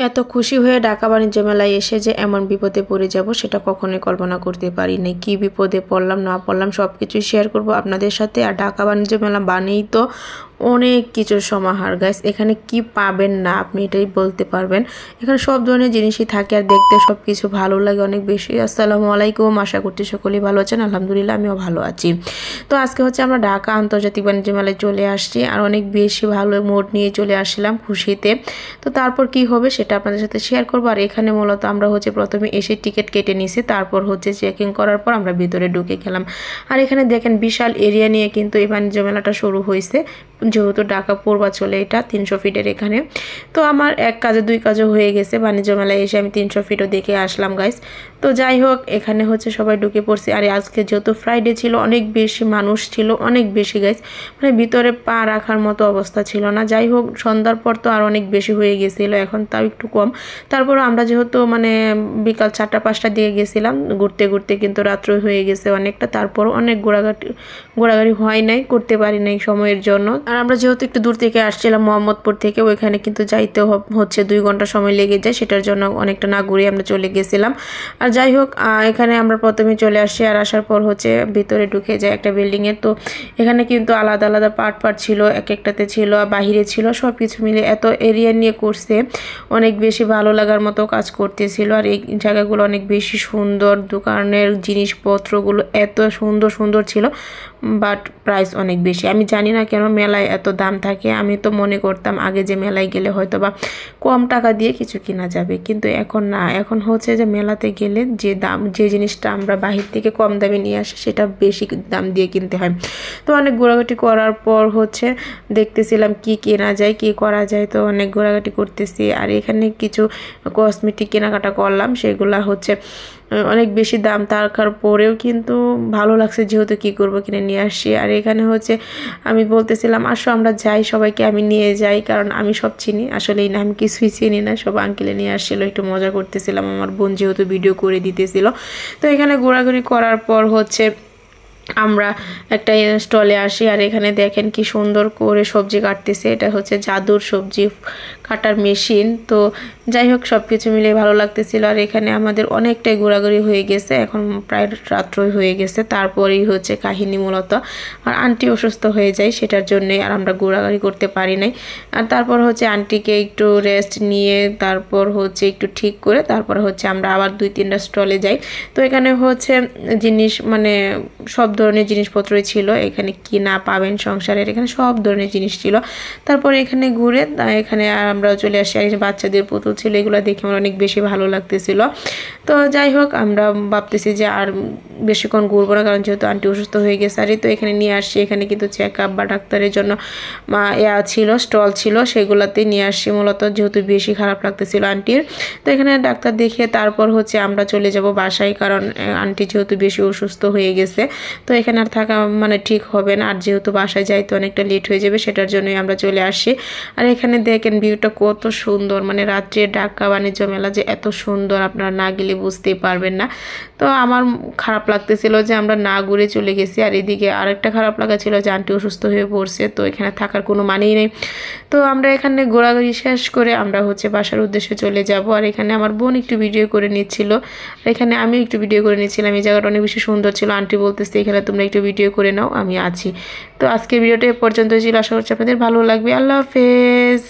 এত খুশি হয়ে ঢাকা বাণিজ্য মেলায় এসে যে এমন বিপদে পড়ে যাব সেটা কখনোই কল্পনা করতে পারিনি। কি বিপদে পড়লাম না পড়লাম সব কিছুই শেয়ার করব আপনাদের সাথে। আর ঢাকা বাণিজ্য মেলা বানেই তো অনেক কিছুর সমাহার গাইস। এখানে কি পাবেন না আপনি এটাই বলতে পারবেন। এখানে সব ধরনের জিনিসই থাকে আর দেখতে সব কিছু ভালো লাগে অনেক বেশি। আসসালামু আলাইকুম, আশা করছি সকলেই ভালো আছেন। আলহামদুলিল্লাহ আমিও ভালো আছি। তো আজকে হচ্ছে আমরা ঢাকা আন্তর্জাতিক বাণিজ্য মেলায় চলে আসছি আর অনেক বেশি ভালো মোড নিয়ে চলে আসছিলাম খুশিতে। তো তারপর কি হবে সেটা আপনাদের সাথে শেয়ার করবো। আর এখানে মূলত আমরা হচ্ছে প্রথমে এসে টিকিট কেটে নিছি, তারপর হচ্ছে চেকিং করার পর আমরা ভিতরে ঢুকে গেলাম। আর এখানে দেখেন বিশাল এরিয়া নিয়ে কিন্তু এই বাণিজ্য মেলাটা শুরু হয়েছে, যেহেতু ঢাকা পূর্বাঞ্চলে এটা 300 ফিটের এখানে। তো আমার এক কাজে দুই কাজও হয়ে গেছে, বাণিজ্য মেলায় এসে আমি 300 ফিটও দেখে আসলাম গাইস। তো যাই হোক এখানে হচ্ছে সবাই ঢুকে পড়ছে। আর আজকে যেহেতু ফ্রাইডে ছিল অনেক বেশি মানুষ ছিল, অনেক বেশি গাইস, মানে ভিতরে পা রাখার মতো অবস্থা ছিল না। যাই হোক সন্ধ্যার পর তো আর অনেক বেশি হয়ে গেছিল, এখন তাও একটু কম। তারপর আমরা যেহেতু মানে বিকাল 4টা-5টার দিকে গেছিলাম ঘুরতে ঘুরতে, কিন্তু রাত্র হয়ে গেছে অনেকটা। তারপর অনেক ঘোরাঘুরি হয় নাই, করতে পারি নাই সময়ের জন্য। আর আমরা যেহেতু একটু দূর থেকে আসছিলাম মোহাম্মদপুর থেকে, ওইখানে কিন্তু যাইতে হচ্ছে 2 ঘন্টা সময় লেগে যায়, সেটার জন্য অনেকটা না ঘুরে আমরা চলে গেছিলাম। আর যাই হোক এখানে আমরা প্রথমে চলে আসছি। আর আসার পর হচ্ছে ভিতরে ঢুকে যায় একটা বিল্ডিংয়ের। তো এখানে কিন্তু আলাদা আলাদা পার্ট ছিল, এক একটাতে ছিল বাহিরে ছিল, সব কিছু মিলে এত এরিয়া নিয়ে করছে, অনেক বেশি ভালো লাগার মতো কাজ করতেছিল। আর এই জায়গাগুলো অনেক বেশি সুন্দর, দোকানের জিনিসপত্রগুলো এত সুন্দর সুন্দর ছিল, বাট প্রাইস অনেক বেশি। আমি জানি না কেন মেলায় এত দাম থাকে। আমি তো মনে করতাম আগে যে মেলায় গেলে হয়তো বা কম টাকা দিয়ে কিছু কেনা যাবে, কিন্তু এখন না। এখন হচ্ছে যে মেলাতে গেলে যে দাম, যে জিনিসটা আমরা বাহির থেকে কম দামে নিয়ে আসি সেটা বেশি দাম দিয়ে কিনতে হয়। তো অনেক ঘোরাঘুরি করার পর হচ্ছে দেখতেছিলাম কি কেনা যায় কি করা যায়, তো অনেক ঘোরাঘুরি করতেছি। আর এখানে কিছু কসমেটিক কেনাকাটা করলাম, সেগুলা হচ্ছে অনেক বেশি দাম থাকার পরেও কিন্তু ভালো লাগছে, যেহেতু কি করব কিনে নিয়ে আসছি। আর এখানে হচ্ছে আমি বলতেছিলাম আসো আমরা যাই, সবাইকে আমি নিয়ে যাই, কারণ আমি সব চিনি। আসলেই না, আমি কিছুই চিনি না। সব আঙ্কেলে নিয়ে আসছিল, একটু মজা করতেছিলাম, আমার বোন যেহেতু ভিডিও করে দিতেছিল। তো এখানে ঘোরাঘুরি করার পর হচ্ছে আমরা একটা স্টলে আসি। আর এখানে দেখেন কি সুন্দর করে সবজি কাটতেছে, এটা হচ্ছে জাদুর সবজি কাটার মেশিন। তো যাই হোক সব কিছু মিলে ভালো লাগতেছিল। আর এখানে আমাদের অনেকটাই ঘোরাঘুরি হয়ে গেছে, এখন প্রায় রাত্রই হয়ে গেছে। তারপরেই হচ্ছে কাহিনী মূলত, আর আন্টি অসুস্থ হয়ে যায় সেটার জন্যই আর আমরা ঘোরাঘুরি করতে পারি নাই। আর তারপর হচ্ছে আন্টিকে একটু রেস্ট নিয়ে তারপর হচ্ছে একটু ঠিক করে তারপর হচ্ছে আমরা আবার 2-3টা স্টলে যাই। তো এখানে হচ্ছে জিনিস মানে সব ধরনের জিনিসপত্রই ছিল, এখানে কি না পাবেন সংসারের, এখানে সব ধরনের জিনিস ছিল। তারপরে এখানে ঘুরে এখানে আমরা চলে আসি। আর বাচ্চাদের পুতুল ছিল, এগুলো দেখে আমার অনেক বেশি ভালো লাগতেছিল। তো যাই হোক আমরা ভাবতেছি যে আর বেশিক্ষণ ঘুরবো না, কারণ যেহেতু আন্টি অসুস্থ হয়ে গেছে। আর তো এখানে নিয়ে আসছি, এখানে কিন্তু চেক আপ বা ডাক্তারের জন্য ছিল, স্টল ছিল, সেগুলোতে নিয়ে আসছি মূলত, যেহেতু বেশি খারাপ লাগতেছিল আন্টির। তো এখানে ডাক্তার দেখিয়ে তারপর হচ্ছে আমরা চলে যাব বাসায়, কারণ আন্টি যেহেতু বেশি অসুস্থ হয়ে গেছে। তো এখানে আর থাকা মানে ঠিক হবে না, আর যেহেতু বাসায় যাইতে অনেকটা লেট হয়ে যাবে, সেটার জন্যই আমরা চলে আসি। আর এখানে দেখেন ভিউটা কত সুন্দর, মানে রাত্রে ঢাকা বাণিজ্য মেলা যে এত সুন্দর আপনারা না গেলে বুঝতেই পারবেন না। তো আমার খারাপ লাগতেছিল যে আমরা না ঘুরে চলে গেছি। আর এদিকে আরেকটা খারাপ লাগা ছিল যে আন্টি অসুস্থ হয়ে পড়ছে, তো এখানে থাকার কোনো মানেই নেই। তো আমরা এখানে ঘোরাঘুরি শেষ করে আমরা হচ্ছে বাসার উদ্দেশ্যে চলে যাব। আর এখানে আমার বোন একটু ভিডিও করে নিচ্ছিল, আর এখানে আমি একটু ভিডিও করে নিচ্ছিলাম। এই জায়গাটা অনেক বেশি সুন্দর ছিল, আন্টি বলতেছে এখানে তোমরা একটু ভিডিও করে নাও, আমি আছি। তো আজকের ভিডিওটা এ পর্যন্ত ছিল, আশা করছি আপনাদের ভালো লাগবে। আল্লাহ হাফেজ।